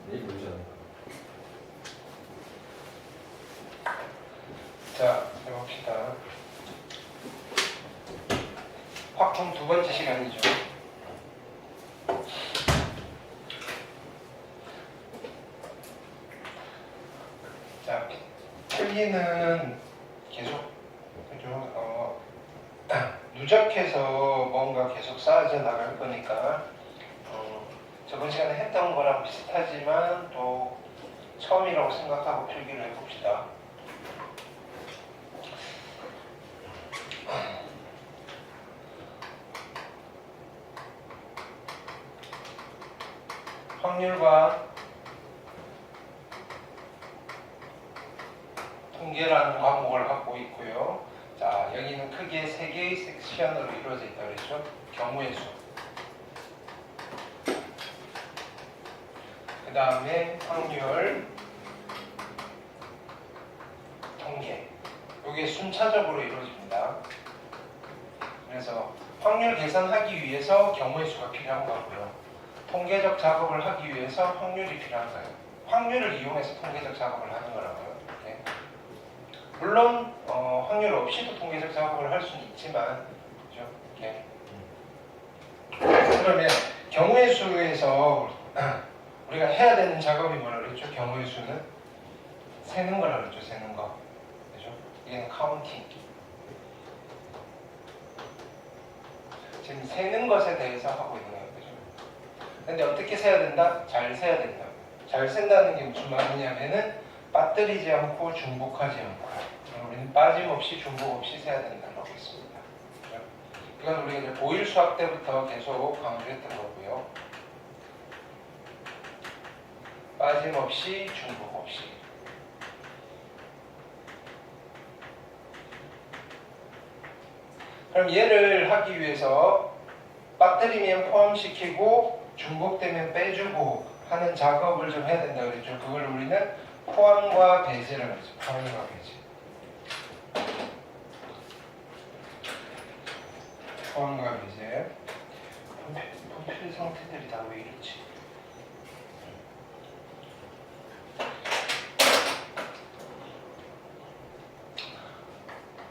내일 보자. 자, 해봅시다. 확통 두 번째 시간이죠. 자, 필기는 계속 누적해서 뭔가 계속 쌓아져 나갈 거니까 저번 시간에 했던 거랑 비슷하지만 또 처음이라고 생각하고 필기를 해봅시다. 확률과 통계라는 과목을 갖고 있고요. 자, 여기는 크게 3개의 섹션으로 이루어져 있다 그랬죠. 경우의 수, 그 다음에 확률, 통계. 이게 순차적으로 이루어집니다. 그래서 확률 계산하기 위해서 경우의 수가 필요한 거고요. 통계적 작업을 하기 위해서 확률이 필요한 거예요. 확률을 이용해서 통계적 작업을 하는 거라고요. 네. 물론 확률 없이도 통계적 작업을 할 수는 있지만, 그렇죠? 네. 그러면 경우의 수에서 우리가 해야 되는 작업이 뭐라 그랬죠? 경우의 수는 세는 거라 그랬죠. 세는 거. 그죠? 이게 카운팅. 지금 세는 것에 대해서 하고 있는 거예요. 그죠? 근데 어떻게 세야 된다? 잘 세야 된다. 잘 센다는 게 무슨 말이냐면은 빠뜨리지 않고 중복하지 않고 우리는 빠짐없이 중복 없이 세야 된다고 했습니다. 그죠? 이건 우리가 이제 고1 수학 때부터 계속 강조했던 거고요. 빠짐없이 중복 없이. 그럼 얘를 하기 위해서 빠뜨리면 포함시키고 중복되면 빼주고 하는 작업을 좀 해야 된다 그랬죠. 그걸 우리는 포함과 배제라고 했죠. 포함과 배제. 포함과 배제. 분필 상태들이 다 왜 이렇지?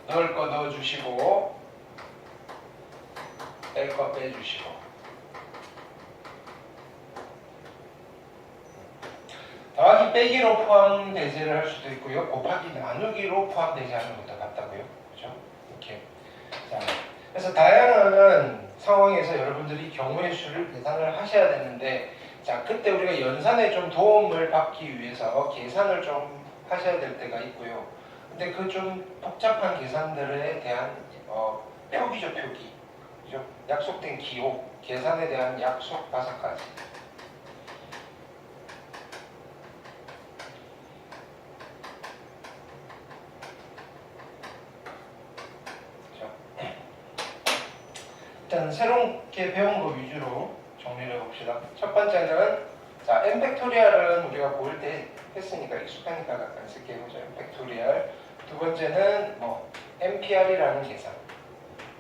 넣을 거 넣어주시고 뺄 거 빼주시고. 더하기 빼기로 포함 배제를 할 수도 있고요. 곱하기 나누기로 포함 배제하는 것도 같다고요. 그죠? 이렇게. 자, 그래서 다양한 상황에서 여러분들이 경우의 수를 계산을 하셔야 되는데, 자, 그때 우리가 연산에 좀 도움을 받기 위해서 계산을 좀 하셔야 될 때가 있고요. 근데 그 좀 복잡한 계산들에 대한 표기죠, 표기. 그죠? 약속된 기호, 계산에 대한 약속 5가지. 일단 새롭게 배운 거 위주로 정리를 해봅시다. 첫 번째는 자, n 팩토리얼은 우리가 고1 때 했으니까 익숙하니까 약간 쉽게 해보죠. n 팩토리얼. 두 번째는 npr이라는 계산.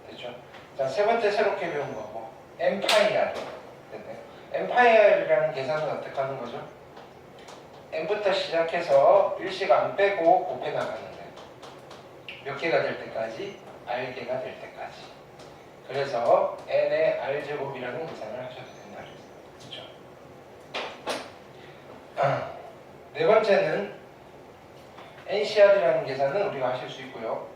됐죠? 자, 세 번째 새롭게 배운 거고 npir. 됐나요? npir이라는 계산은 어떻게 하는 거죠? n부터 시작해서 일씩 안 빼고 곱해 나가는데 몇 개가 될 때까지? r개가 될 때까지. 그래서 n의 r제곱이라는 계산을 하셔도 된다 그랬어요. 그렇죠? 네 번째는 ncr이라는 계산은 우리가 하실 수 있고요.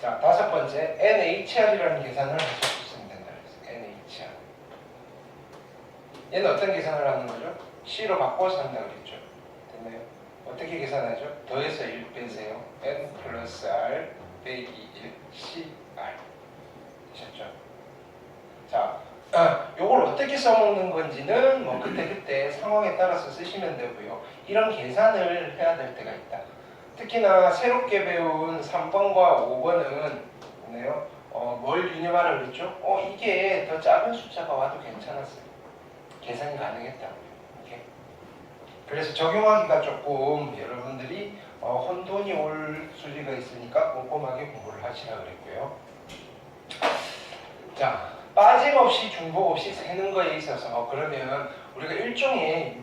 자, 다섯 번째 nhr이라는 계산을 하실 수 있으면 된다 그랬어요. nhr. 얘는 어떤 계산을 하는 거죠? c로 바꿔서 한다 그랬죠. 됐나요? 어떻게 계산하죠? 더해서 1 빼세요. n 플러스 r 빼기 1 cr. 되셨죠? 자, 요걸 어떻게 써먹는 건지는 뭐 그때 상황에 따라서 쓰시면 되고요. 이런 계산을 해야 될 때가 있다. 특히나 새롭게 배운 3번과 5번은 뭐네요? 뭘 유념하라고 그랬죠? 이게 더 작은 숫자가 와도 괜찮았어요. 계산이 가능했다고요. 이렇게. 그래서 적용하기가 조금 여러분들이 혼돈이 올 수리가 있으니까 꼼꼼하게 공부를 하시라 그랬고요. 자, 빠짐없이 중복 없이 세는 거에 있어서 그러면 우리가 일종의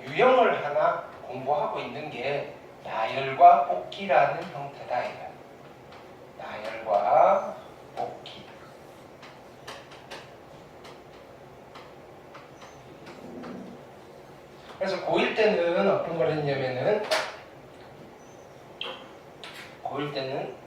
유형을 하나 공부하고 있는 게 나열과 뽑기라는 형태다 이거야. 나열과 뽑기. 그래서 고1 때는 어떤 걸 했냐면은 고1 때는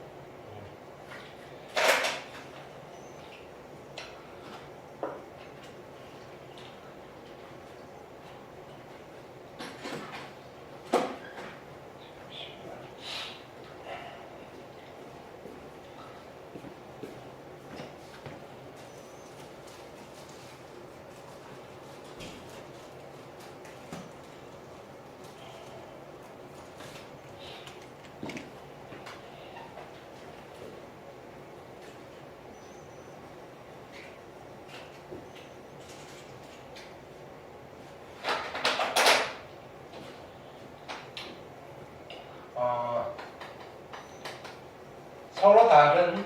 서로 다른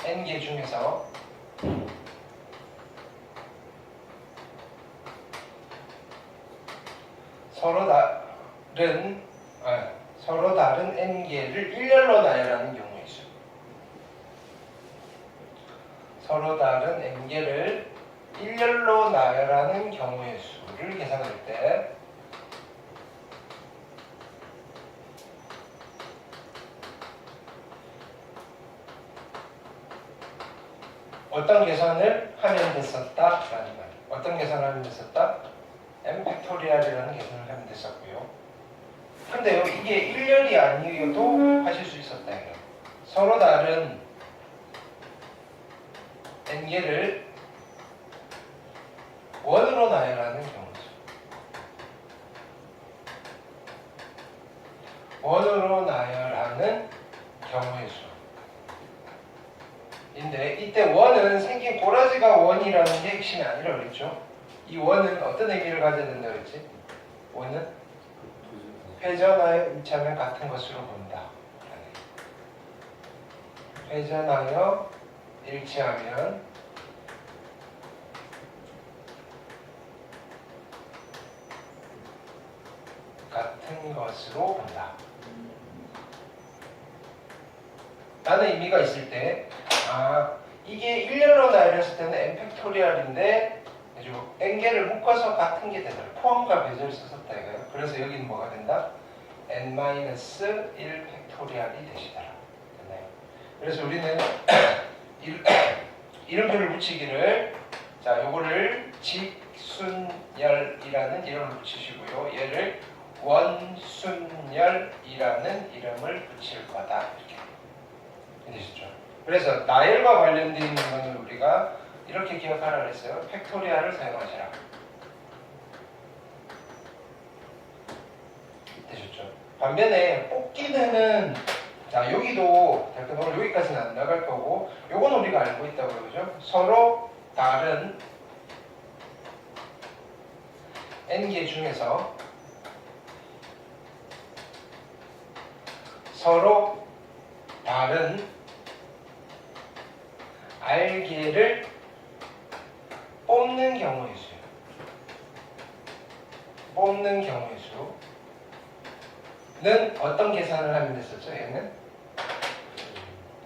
n개 중에서 서로 다른 n개를 일렬로 나열하는 경우에 있어요. 서로 다른 n개를 일렬로 나열하는 경우의 수를 계산할 때 어떤 계산을 하면 됐었다라는 말. 어떤 계산을 하면 됐었다? n 팩토리얼이라는 계산을 하면 됐었고요. 근데요, 이게 일렬이 아니어도 하실 수 있었다 이거. 서로 다른 n개를 원으로 나열하는 경우죠. 원으로 나열하는 경우의 수. 인데 이때 원은 생긴 꼬라지가 원이라는 게 핵심이 아니라 그랬죠. 이 원은 어떤 의미를 가져야 된다 그랬지? 원은 회전하여 일치하면 같은 것으로 본다. 회전하여 일치하면 같은 것으로 본다. 라는 의미가 있을 때 이게 일렬로 나열했을 때는 n 팩토리얼인데 n개를 묶어서 같은 게 되더라. 포함과 배제를 썼었다 이거예요. 그래서 여기는 뭐가 된다? n-1 팩토리얼이 되시더라. 됐나요? 그래서 우리는 이름표를 붙이기를 자, 요거를 직순열이라는 이름을 붙이시고요. 얘를 원순열이라는 이름을 붙일 거다. 이렇게 되시죠. 그래서 나열과 관련되어 있는 것은 우리가 이렇게 기억하라 그랬어요. 팩토리얼을 사용하시라. 되셨죠? 반면에 뽑기는 자, 여기도 오늘 여기까지는 안 나갈 거고 요건 우리가 알고 있다고 그러죠. 서로 다른 n개 중에서 서로 다른 r개를 뽑는 경우의 수. 뽑는 경우의 수는 어떤 계산을 하면 됐었죠? 얘는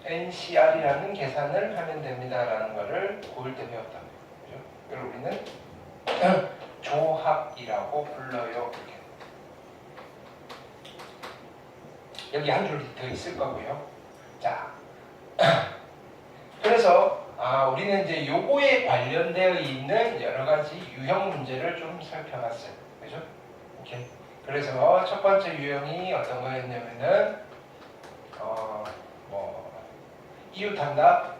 NCR이라는 계산을 하면 됩니다라는 거를 고1 때 배웠다. 그죠? 그리고 우리는 조합이라고 불러요. 이렇게. 여기 한 줄 더 있을 거고요. 자, 그래서 우리는 이제 요거에 관련되어 있는 여러 가지 유형 문제를 좀 살펴봤어요. 그죠? 오케이. 그래서 첫 번째 유형이 어떤 거였냐면은 이웃한다,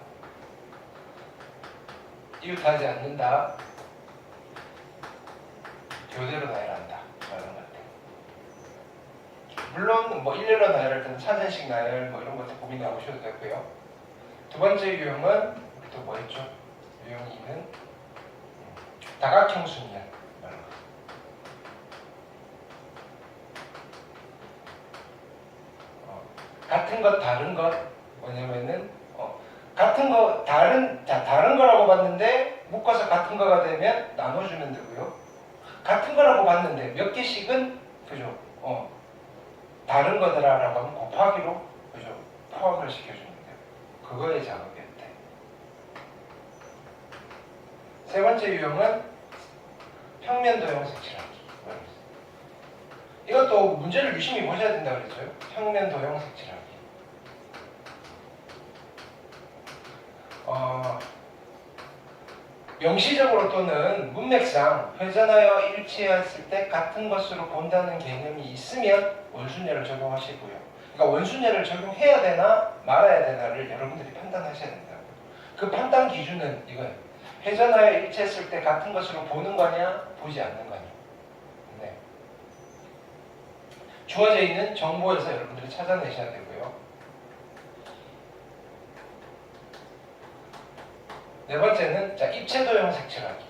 이웃하지 않는다, 교대로 나열한다 라는 것 같아요. 물론 일렬로 나열할 때는 차전식 나열 이런 것도 고민 나오셔도 되고요. 두 번째 유형은 우리 또 뭐 했죠? 유형 2는 다각형 순열. 같은 것 다른 것 뭐냐면은 같은 거 다른 거라고 봤는데 묶어서 같은 거가 되면 나눠주면 되고요. 같은 거라고 봤는데 몇 개씩은 그죠? 다른 거더라라고 하면 곱하기로 그죠? 포함을 시켜주면 돼요. 그거의 작업이었대. 세 번째 유형은 평면 도형 색칠하기. 이것도 문제를 유심히 보셔야 된다고 그랬죠. 평면 도형 색칠하기. 명시적으로 또는 문맥상 회전하여 일치했을 때 같은 것으로 본다는 개념이 있으면 원순례를 적용하시고요. 그러니까 원순례를 적용해야 되나 말아야 되나를 여러분들이 판단하셔야 된다고요. 그 판단 기준은 이거예요. 회전하여 일치했을 때 같은 것으로 보는 거냐, 보지 않는 거냐. 네. 주어져 있는 정보에서 여러분들이 찾아내셔야 되고요. 네 번째는 자, 입체도형 색칠하기.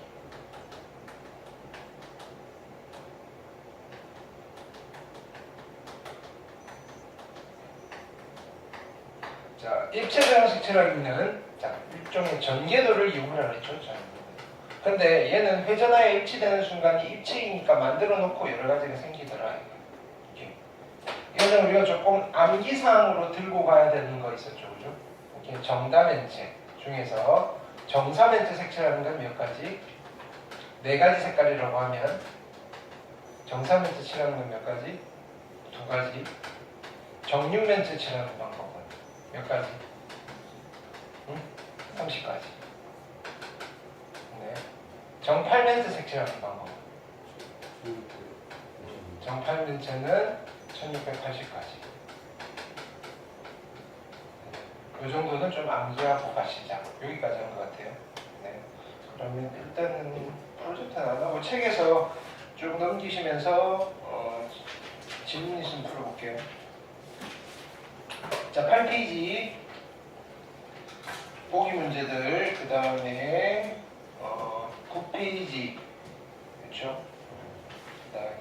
자, 입체도형 색칠하기는 자, 일종의 전개도를 이용하라 그랬죠. 근데 얘는 회전하여 일치되는 순간이 입체이니까 만들어 놓고 여러 가지가 생기더라. 이거는 우리가 조금 암기사항으로 들고 가야 되는 거 있었죠. 그죠? 이렇게 정다면체 중에서 정사면체 색칠하는 건 몇 가지? 4가지 색깔이라고 하면 정사면체 칠하는 건 몇 가지? 2가지. 정육면체 칠하는 방법은 몇 가지? 30가지. 네. 정팔면체 색칠하는 방법은 정팔면체는 1680가지. 이 정도는 좀 암기하고 가시자. 여기까지 한 것 같아요. 네. 그러면 일단은 프로젝트는 안 하고 책에서 쭉 넘기시면서 질문 있으면 풀어볼게요. 자, 8페이지 보기 문제들, 그 다음에 9페이지 그렇죠?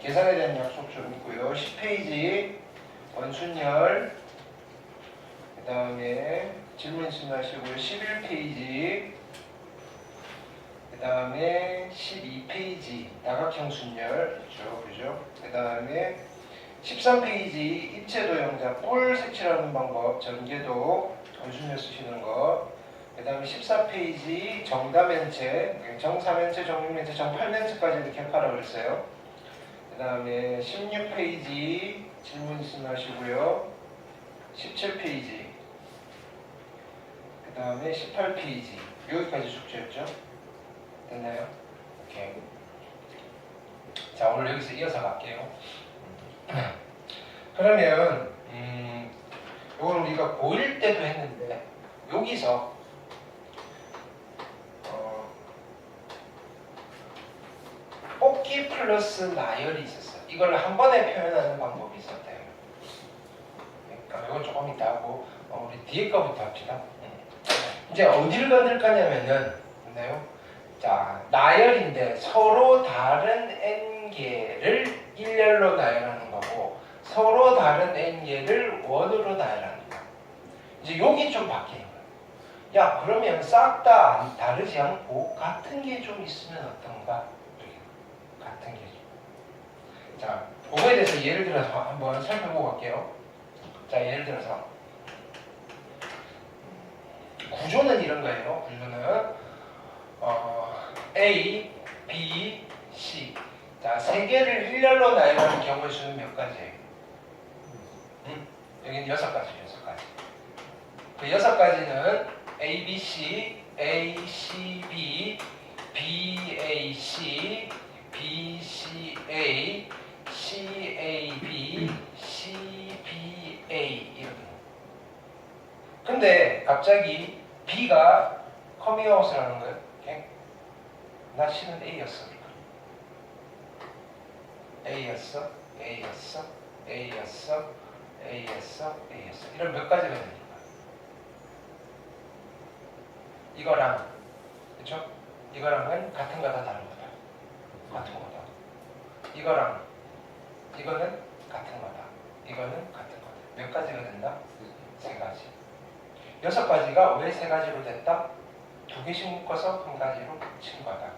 계산에 대한 약속 좀 있고요. 10페이지 원순열, 그 다음에 질문 있으면 하시고요. 11페이지, 그 다음에 12페이지 다각형 순열 그죠? 그 다음에 13페이지 입체도형자 뿔 색칠하는 방법 전개도 원순열 쓰시는 거. 그 다음에 14페이지 정다면체, 정사면체, 정육면체, 정팔면체까지 이렇게 하라고 그랬어요. 그 다음에 16페이지 질문 있으면 하시고요. 17페이지, 그 다음에 18페이지 여기까지 숙제였죠? 됐나요? 오케이. 자, 오늘 여기서 이어서 갈게요. 그러면 이건 우리가 고1 때도 했는데 여기서 뽑기 플러스 나열이 있었어요. 이걸 한 번에 표현하는 방법이 있었대요. 그러니까 이건 조금 이따 하고 우리 뒤에 거부터 합시다. 이제 어디를 건들 거냐면은 있나요? 자, 나열인데 서로 다른 n개를 일렬로 나열하는 거고 서로 다른 n개를 원으로 나열하는 거. 이제 여기 좀 바뀌는 거예요. 야, 그러면 싹 다 다르지 않고 같은 게 좀 있으면 어떤가? 같은 게. 자, 그거에 대해서 예를 들어서 한번 살펴보고 갈게요. 자, 예를 들어서 구조는 이런 거예요. 구조는 A, B, C. 자, 세 개를 일렬로 나열하는 경우의 수는 몇 가지예요? 여기는 6가지, 6가지. 그 6가지는 A, B, C, A, C, B, B, A, C, B, C, A, C, A, B, C, B, A 이렇게. 근데 갑자기 B가 커밍아웃을 하는 거예요. 오케이? 나 C는 A였어. A였어, A였어, A였어, A였어, A였어. 이런 몇 가지가 됩니다. 이거랑, 그쵸? 이거랑은 같은 거다, 다른 거다. 같은 거다. 이거랑, 이거는 같은 거다. 이거는 같은 거다. 몇 가지가 된다? 3가지. 6가지가 왜 3가지로 됐다? 2개씩 묶어서 1가지로 친 거다.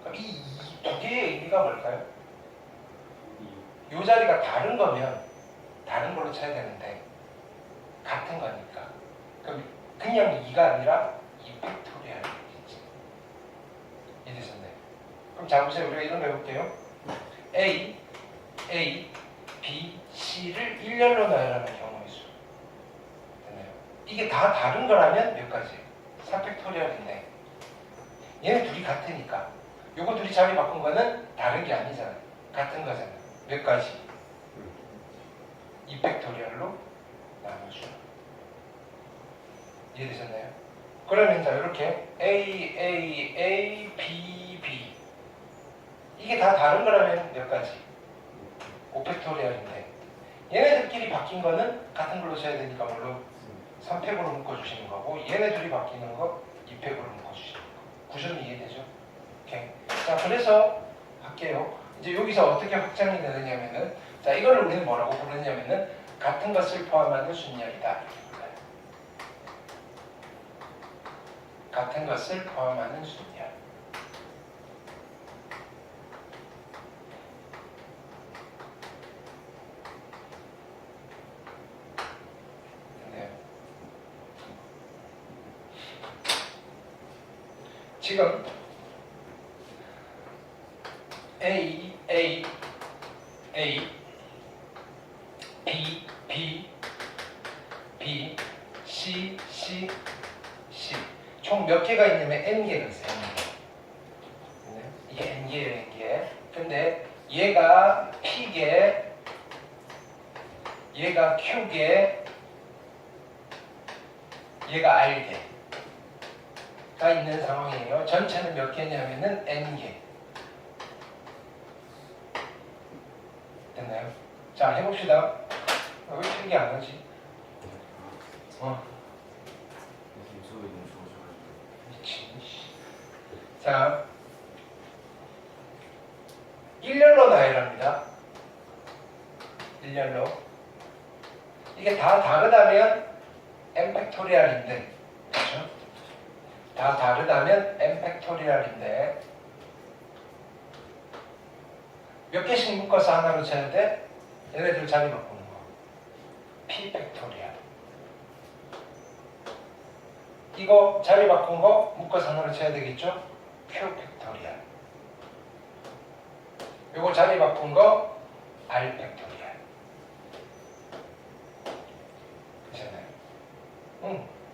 그럼 이 2개의 의미가 뭘까요? 이 자리가 다른 거면 다른 걸로 쳐야 되는데 같은 거니까. 그럼 그냥 2가 아니라 2팩토리얼이겠지. 이해되셨나요? 그럼 자 보세요. 우리가 이런 거 해볼게요. A, B, C를 일렬로 나열하는 경우의 수. 됐나요? 이게 다 다른 거라면 몇 가지? 3팩토리얼인데 얘네 둘이 같으니까 요거 둘이 자리 바꾼 거는 다른 게 아니잖아요. 같은 거잖아요. 몇 가지? 2팩토리얼로 나눠줘. 이해되셨나요? 그러면 자 이렇게 A, B, B 이게 다 다른 거라면 몇 가지? 5팩토리얼인데 얘네들끼리 바뀐 거는 같은 걸로 써야 되니까 물론 3팩으로 묶어주시는 거고 얘네 둘이 바뀌는 거 2팩으로 묶어주시는 거. 구조는 이해되죠? 오케이. 자 그래서 할게요. 이제 여기서 어떻게 확장이 되느냐면은 자 이거를 우리는 뭐라고 부르냐면은 같은 것을 포함하는 순열이다 이렇게 불러요. 같은 것을 포함하는 순열. 됐네요. 지금 A, B, B, C, 총 몇 개가 있냐면 N개가 있어요. N개. 이게 N개예요, N개. 근데 얘가 P개, 얘가 Q개, 얘가 R개가 있는 상황이에요. 전체는 몇 개냐면은 N개. 됐나요? 자, 해봅시다. 왜 필기 안 하지? 미친. 자, 일렬로 나열합니다. 일렬로. 이게 다 다르다면 n 팩토리얼인데, 그렇죠? 다 다르다면 n 팩토리얼인데 몇 개씩 묶어서 하나로 쳐야 돼? 얘네들 자리 바꾸는 거. p 팩토리얼. 이거 자리 바꾼 거 묶어서 하나로 쳐야 되겠죠? q 팩토리얼. 이거 자리 바꾼 거 r 팩토리얼. 되잖아요.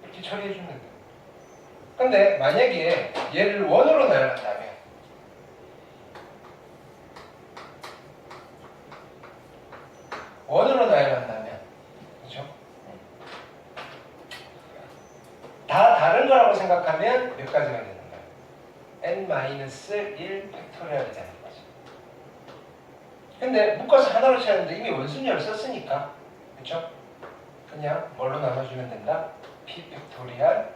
이렇게 처리해 주면 돼. 근데 만약에 얘를 원으로 나열한다면 원으로 나열한다면 그렇죠? 다 다른 거라고 생각하면 몇 가지가 되는 거예요? n-1 팩토리얼이 되는 거죠. 근데 묶어서 하나로 쳐야되는데 이미 원순열을 썼으니까 그렇죠? 그냥 뭘로 나눠주면 된다? p 팩토리얼,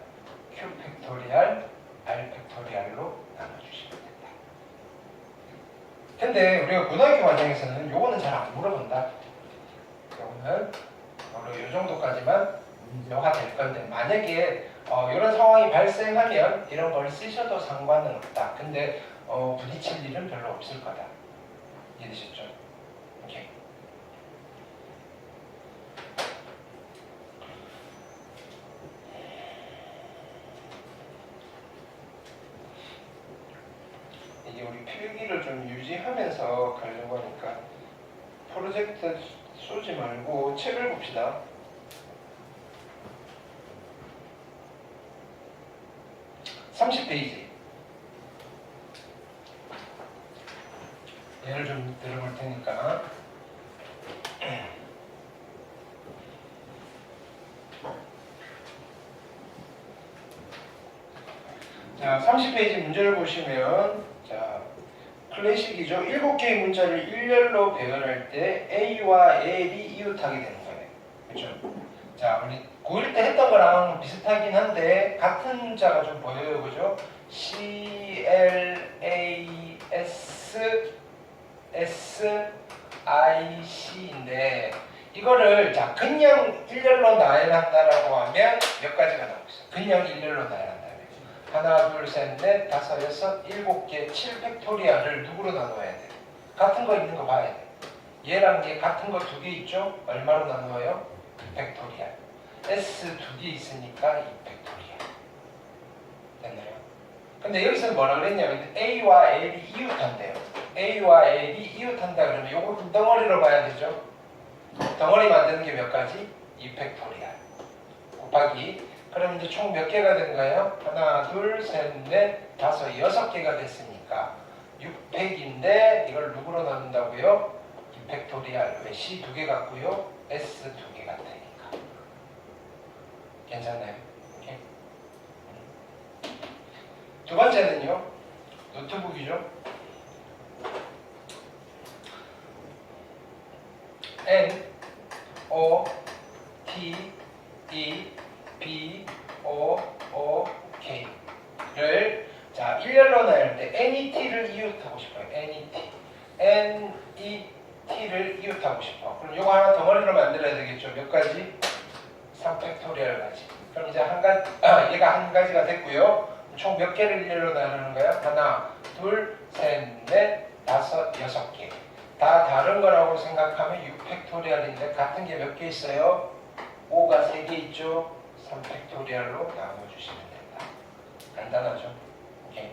q 팩토리얼, r 팩토리얼로 나눠주시면 된다. 근데 우리가 고등학교 과정에서는 요거는 잘 안 물어본다. 요거는 요 정도까지만 요가 될 건데 만약에 이런 상황이 발생하면 이런 걸 쓰셔도 상관은 없다. 근데 부딪힐 일은 별로 없을 거다. 이해되셨죠? 오케이. 이게 우리 필기를 좀 유지하면서 가려고 하니까 프로젝트 쏘지 말고 책을 봅시다. (30페이지) 예를 좀 들어볼 테니까 자 30페이지 문제를 보시면 자 클래식이죠. 7개의 문자를 일렬로 배열할 때 A와 L이 이웃하게 되는 거예요. 그렇죠? 자, 우리 고1 때 했던 거랑 비슷하긴 한데 같은 문자가 좀 보여요. 그죠? C, L, A, S, S, I, C인데 이거를 자 그냥 일렬로 나열한다라고 하면 몇 가지가 나와요? 그냥 일렬로 나열한다. 하나, 둘, 셋, 넷, 다섯, 여섯, 일곱 개, 7팩토리얼을 누구로 나눠야 돼? 같은 거 있는 거 봐야 돼. 얘랑 얘 같은 거 두 개 있죠? 얼마로 나누어요? 2팩토리얼. S 두 개 있으니까 2팩토리얼. 됐나요? 근데 여기서 뭐라 그랬냐면 A와 L이 이웃한대요. A와 L이 이웃한다 그러면 요거 덩어리로 봐야 되죠? 덩어리 만드는 게 몇 가지? 2팩토리얼. 곱하기. 그럼 이제 총 몇 개가 된가요? 하나, 둘, 셋, 넷, 다섯, 6개가 됐으니까 6팩인데 이걸 누구로 나눈다고요? 2팩토리얼. 왜? C 두 개 같고요. S 두 개 같으니까. 괜찮나요? 오케이. 두 번째는요. 노트북이죠. N, O, T, E, B, O, O, K를 자 일렬로 나열 때 NET를 이웃하고 싶어요. NET, NET를 이웃하고 싶어. 그럼 이거 하나 덩어리로 만들어야 되겠죠. 몇 가지? 3팩토리얼 가지. 그럼 이제 한 가지, 얘가 한 가지가 됐고요. 총 몇 개를 일렬로 나누는가요? 하나, 둘, 셋, 넷, 다섯, 6개. 다 다른 거라고 생각하면 6팩토리얼인데 같은 게 몇 개 있어요? 5가 3개 있죠? 3팩토리얼로 나눠주시면 된다. 간단하죠? 오케이.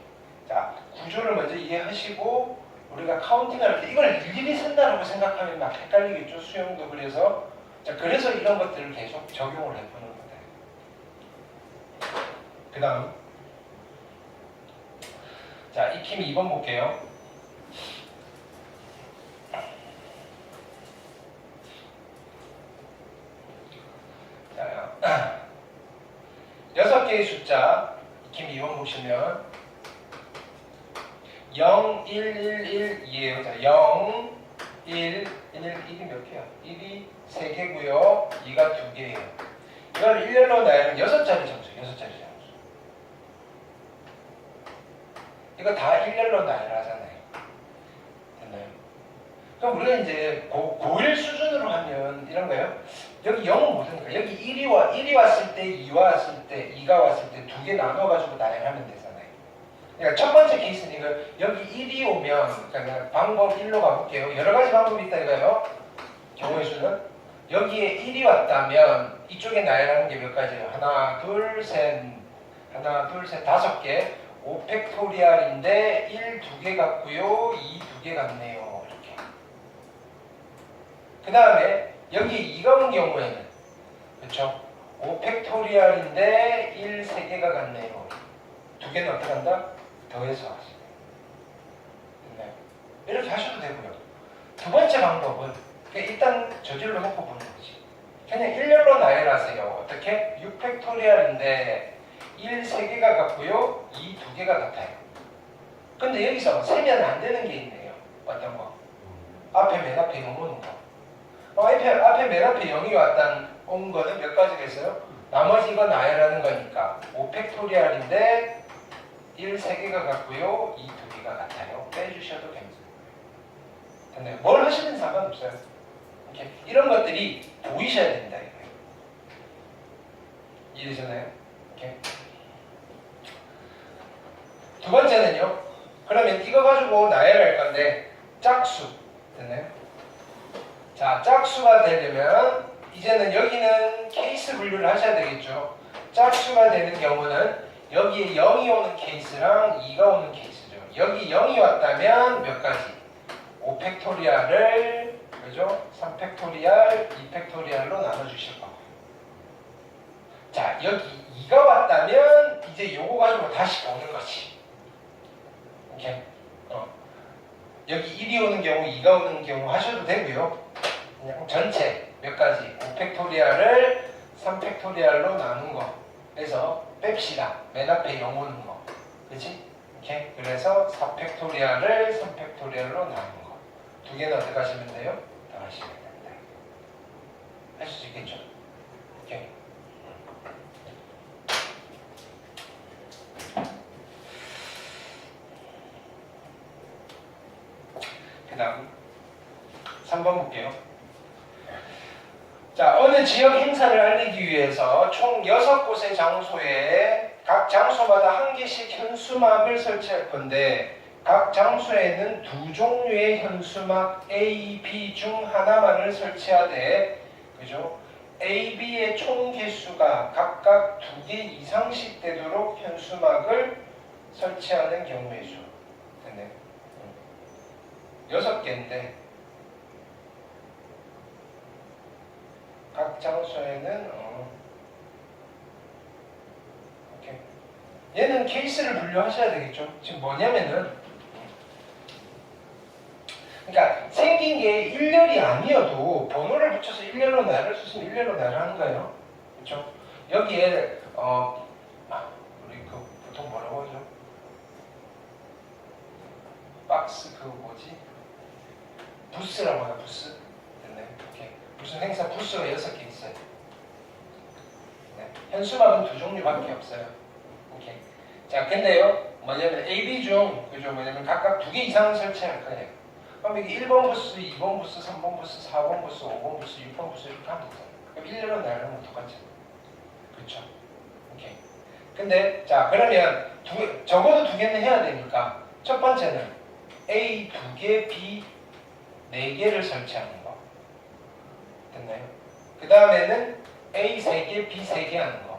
자, 구조를 먼저 이해하시고 우리가 카운팅할 때 이걸 일일이 쓴다고 생각하면 막 헷갈리겠죠? 수영도 그래서 자, 그래서 이런 것들을 계속 적용을 해보는 거다. 그 다음 자, 익힘 2번 볼게요. 자, 6개의 숫자 익힘 2번 보시면 0, 1, 1, 1이에요. 자, 0, 1, 1이 몇 개야? 1이 3개고요. 2가 2개예요. 이걸 일렬로 나열은 6자리 점수, 6자리 점수. 이거 다 일렬로 나열하잖아요. 됐나요? 그럼 우리가 이제 고1 수준으로 하면 이런 거예요. 여기 0은 뭐든가 여기 1이 왔을 때 2 왔을 때 2가 왔을 때 두 개 나눠가지고 나열하면 되잖아요. 그러니까 첫 번째 케이스는 이거 여기 1이 오면 그러니까 방법 1로 가볼게요. 여러 가지 방법이 있다 이거예요. 경우의 수는 여기에 1이 왔다면 이쪽에 나열하는 게 몇 가지예요? 하나, 둘, 셋, 5개. 5팩토리얼인데 1 2개 같고요. 2 2개 같네요. 이렇게. 그 다음에 여기 2가 온 경우에는 그렇죠? 5팩토리얼인데 1 3개가 같네요. 2개는 어떻게 한다? 더해서 하시면 됐나요? 이렇게 하셔도 되고요. 두 번째 방법은 일단 저질러 놓고 보는 거지. 그냥 일렬로 나열하세요. 어떻게? 6팩토리얼인데 1 3개가 같고요. 2 2개가 같아요. 근데 여기서 세면 안 되는 게 있네요. 어떤 거? 맨 앞에 0 오는 거. 앞에 맨 앞에 0이 온 거는 몇 가지가 있어요? 나머지 이거 나열하는 거니까 5팩토리얼인데 1 3개가 같고요. 2 2개가 같아요. 빼주셔도 됩니다. 근데 뭘 하시든 상관없어요. 이렇게. 이런 것들이 보이셔야 된다 이거예요. 이해되셨나요? 이렇게. 두 번째는요. 그러면 이거 가지고 나열할 건데 짝수 됐나요? 자, 짝수가 되려면 이제는 여기는 케이스 분류를 하셔야 되겠죠. 짝수가 되는 경우는 여기에 0이 오는 케이스랑 2가 오는 케이스죠. 여기 0이 왔다면 몇 가지? 5팩토리얼을 그죠? 3팩토리얼, 2팩토리얼로 나눠주실 거고. 자, 여기 2가 왔다면 이제 요거 가지고 다시 보는 거지. 오케이? 여기 1이 오는 경우, 2가 오는 경우 하셔도 되고요. 그냥 전체 몇 가지 5팩토리얼을 3팩토리얼로 나눈 거. 그래서 뺍시다. 맨 앞에 0 오는 거. 그치? 오케이? 그래서 4팩토리얼을 3팩토리얼로 나눈 거. 두 개는 어떻게 하시면 돼요? 더 하시면 됩니다. 하실 수 있겠죠? 오케이? 그 다음 3번 볼게요. 자, 어느 지역 행사를 알리기 위해서 총 6곳의 장소에 각 장소마다 한 개씩 현수막을 설치할 건데 각 장소에는 두 종류의 현수막 A, B 중 하나만을 설치하되 그죠? A, B의 총 개수가 각각 2개 이상씩 되도록 현수막을 설치하는 경우의 수. 됐네. 6개인데 각 장소에는 오케이. 얘는 케이스를 분류하셔야 되겠죠. 지금 뭐냐면은 그러니까 생긴 게 일렬이 아니어도 번호를 붙여서 일렬로 나열할 수 있으면 일렬로 나열하는 거예요. 그렇죠? 여기에 우리 그 보통 뭐라고 하죠? 박스 그 뭐지? 부스라고 하나 부스. 됐네. 오케이. 무슨 행사 부스가 6개 있어요. 네. 현수막은 2종류밖에 없어요. 오케이. 자, 근데요, 뭐냐면 A, B 중 그죠? 뭐냐면 각각 2개 이상은 설치할 거예요. 그럼 이게 1번 부스, 2번 부스, 3번 부스, 4번 부스, 5번 부스, 6번 부스 이렇게 하면 되잖아요. 그럼 1렬로 나열하는 건 똑같죠. 그렇죠? 오케이. 근데 자, 그러면 적어도 2개는 해야 되니까 첫 번째는 A 2개, B 4개를 설치하는 거. 됐나요? 그 다음에는 A 3개, B 3개 하는 거.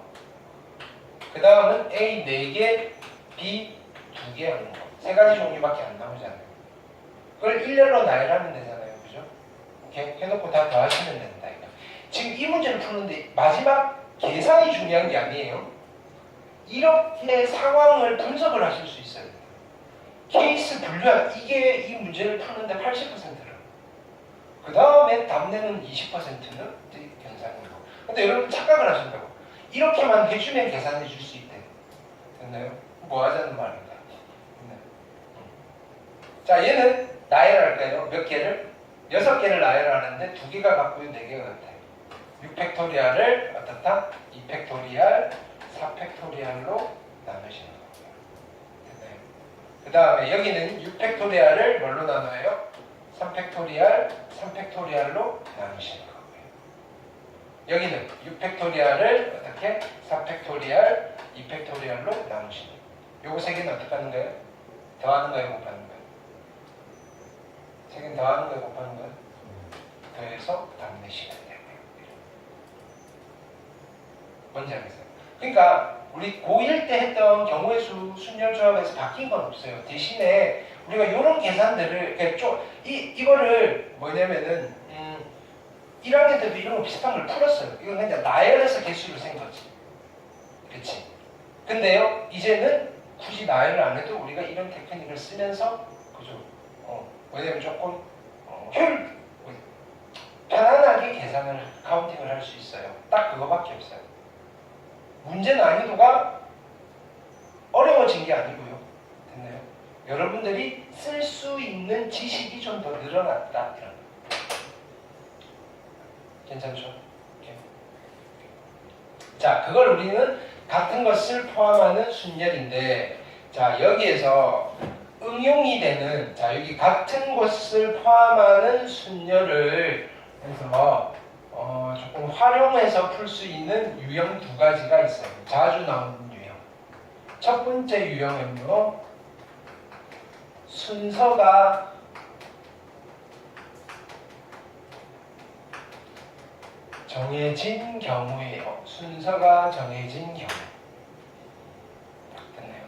그 다음은 A 4개, B 2개 하는 거. 3가지 종류밖에 안 나오잖아요. 그걸 일렬로 나열하면 되잖아요. 그죠? 이렇게 해놓고 다 더하시면 된다. 이거. 지금 이 문제를 푸는데 마지막 계산이 중요한 게 아니에요. 이렇게 상황을 분석을 하실 수 있어야 돼요. 케이스 분류한 이게 이 문제를 푸는데 80%를. 그 다음에 답내는 20%는 괜찮은 거. 근데 여러분 착각을 하신다고. 이렇게만 해주면 계산해 줄 수 있대. 됐나요? 뭐 하자는 말인가? 자, 얘는 나열할까요? 몇 개를? 6개를 나열하는데 2개가 같고요, 4개가 같아요. 6팩토리얼을 어떻다? 2팩토리얼, 4팩토리얼로 나누시는 거고요. 됐나요? 그 다음에 여기는 6팩토리얼을 뭘로 나눠요? 3팩토리얼, 3팩토리얼로 나누시는 거고요. 여기는 6팩토리얼을 어떻게? 4팩토리얼, 2팩토리얼로 나누시는 거예요. 요거 3개는 어떻게 하는 거예요? 더하는 거예요, 곱하는 거예요? 3개는 더하는 거예요, 곱하는 거예요? 더해서 답내시면 돼요. 뭔지 알겠어요? 그러니까 우리 고1 때 했던 경우의 수 순열 조합에서 바뀐 건 없어요. 대신에 우리가 이런 계산들을 이거를 뭐냐면은 1학년 때도 이런 거 비슷한 걸 풀었어요. 이건 그냥 나열해서 개수를 센 거지. 그렇지? 근데요, 이제는 굳이 나열을 안 해도 우리가 이런 테크닉을 쓰면서 그죠? 왜냐면 조금 편안하게 계산을 카운팅을 할 수 있어요. 딱 그거밖에 없어요. 문제 난이도가 어려워진 게 아니고요. 됐나요? 여러분들이 쓸 수 있는 지식이 좀 더 늘어났다. 이런. 괜찮죠? 오케이. 자, 그걸 우리는 같은 것을 포함하는 순열인데, 자, 여기에서 응용이 되는, 자, 여기 같은 것을 포함하는 순열을 해서 조금 활용해서 풀 수 있는 유형 2가지가 있어요. 자주 나오는 유형. 첫 번째 유형은요, 순서가 정해진 경우예요. 순서가 정해진 경우. 됐나요?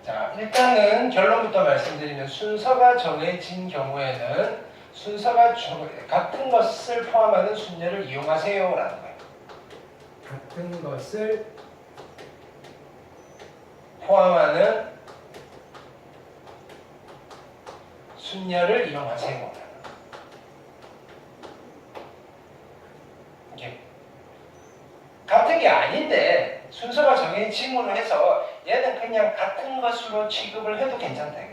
자, 일단은 결론부터 말씀드리면 순서가 정해진 경우에는 순서가 같은 것을 포함하는 순열을 이용하세요 라는 거예요. 같은 것을 포함하는 순열을 이용하세요. 이게 같은 게 아닌데 순서가 정해짐으로 해서 얘는 그냥 같은 것으로 취급을 해도 괜찮다.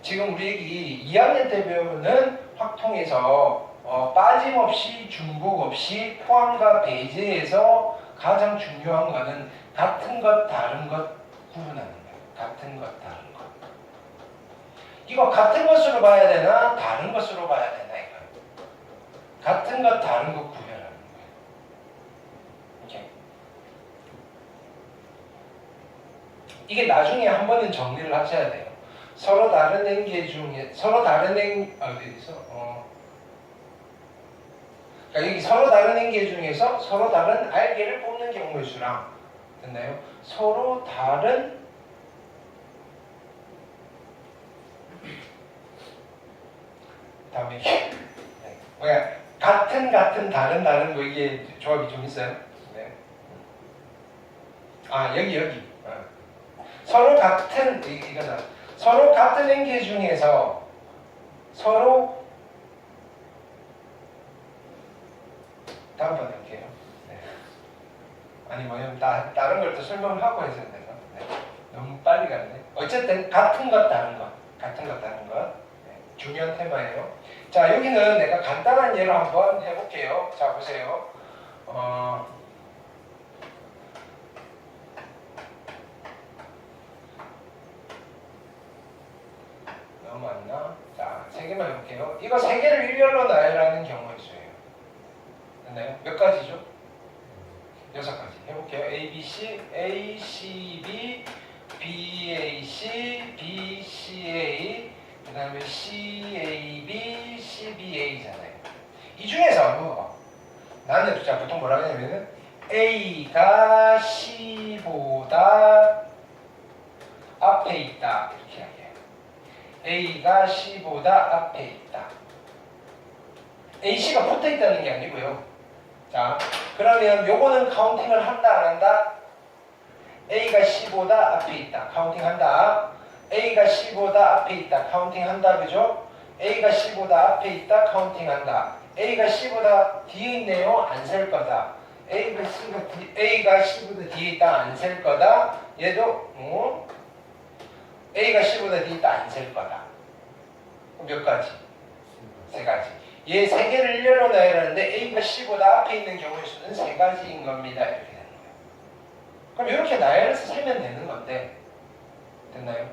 지금 우리 2학년 때 배우는 확통에서 빠짐없이 중복 없이 포함과 배제에서 가장 중요한 거는 같은 것, 다른 것 구분하는 거예요. 같은 것, 다른 것. 이거 같은 것으로 봐야 되나 다른 것으로 봐야 되나 이거. 같은 것, 다른 것 구별하는 이게 나중에 한 번은 정리를 하셔야 돼요. 서로 다른 행계 중에 서로 다른 그러니까 여기 서로 다른 행계 중에서 서로 다른 알게를 뽑는 경우의 수랑 됐나요? 서로 다른 다음에 뭐야 같은 다른 뭐 이게 조합이 좀 있어요? 네. 아 여기 서로 같은 이거다. 서로 같은 행계 중에서 서로 다음번 할게요. 네. 아니 뭐냐면 다른 걸 또 설명을 하고 해서 내가 너무 빨리 갔네. 어쨌든 같은 것 다른 것 네. 중요한 테마예요. 자 여기는 내가 간단한 예로 한번 해볼게요. 자 보세요. 너무 많나? 자, 3개만 해볼게요. 이거 3개를 일렬로 나열하는 경우의 수예요. 됐나요? 몇 가지죠? 6가지. 해볼게요. A, B, C, A, C, B, B, A, C, B, C, A, 그 다음에 C, A, B, C, B, A잖아요. 이 중에서 나는 자, 보통 뭐라고 하냐면은 A가 C보다 앞에 있다. 이렇게 하게요. A가 C보다 앞에 있다. AC가 붙어 있다는 게 아니고요. 자, 그러면 요거는 카운팅을 한다 안 한다? A가 C보다 앞에 있다. 카운팅 한다. A가 C보다 앞에 있다. 카운팅 한다. 그죠? A가 C보다 앞에 있다. 카운팅 한다. A가 C보다 뒤에 있네요. 안 셀 거다. A가 C보다 뒤에 있다. 안 셀 거다. 얘도 A가 C보다 뒤에 있다. 안 셀 거다. 몇 가지? 3가지. 얘 3개를 일렬로 나열하는데 A가 C보다 앞에 있는 경우의 수는 3가지인 겁니다. 이렇게 되는 거예요. 그럼 이렇게 나열해서 세면 되는 건데 됐나요?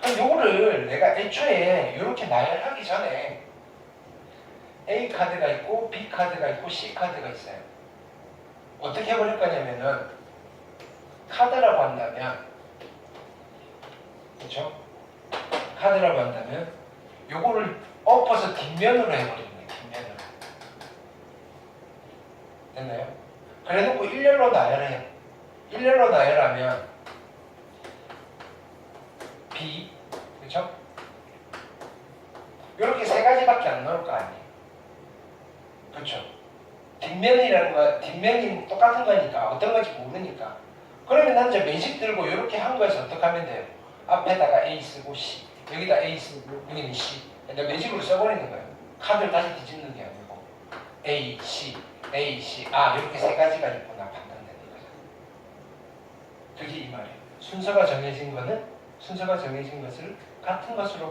그럼 요거를 내가 애초에 이렇게 나열하기 전에 A 카드가 있고 B 카드가 있고 C 카드가 있어요. 어떻게 해버릴 거냐면은 카드라고 한다면 그렇죠? 카드라고 한다면 요거를 엎어서 뒷면으로 해버리는 거예요. 뒷면으로. 됐나요? 그래놓고 일렬로 나열해요. 일렬로 나열하면 B 그렇죠? 이렇게 3가지밖에 안 나올 거 아니에요. 그렇죠? 뒷면이라는 거 뒷면이 똑같은 거니까 어떤 건지 모르니까 그러면 난 이제 매직 들고 이렇게 한 거에서 어떻게 하면 돼요? 앞에다가 A 쓰고 C 여기다 A 쓰고 여기는 C 근데 매직으로 써버리는 거예요. 카드를 다시 뒤집는 게 아니고 A, C, A, C 이렇게 3가지가 있구나 판단되는 거죠. 그게 이 말이에요. 순서가 정해진 것을 같은 것으로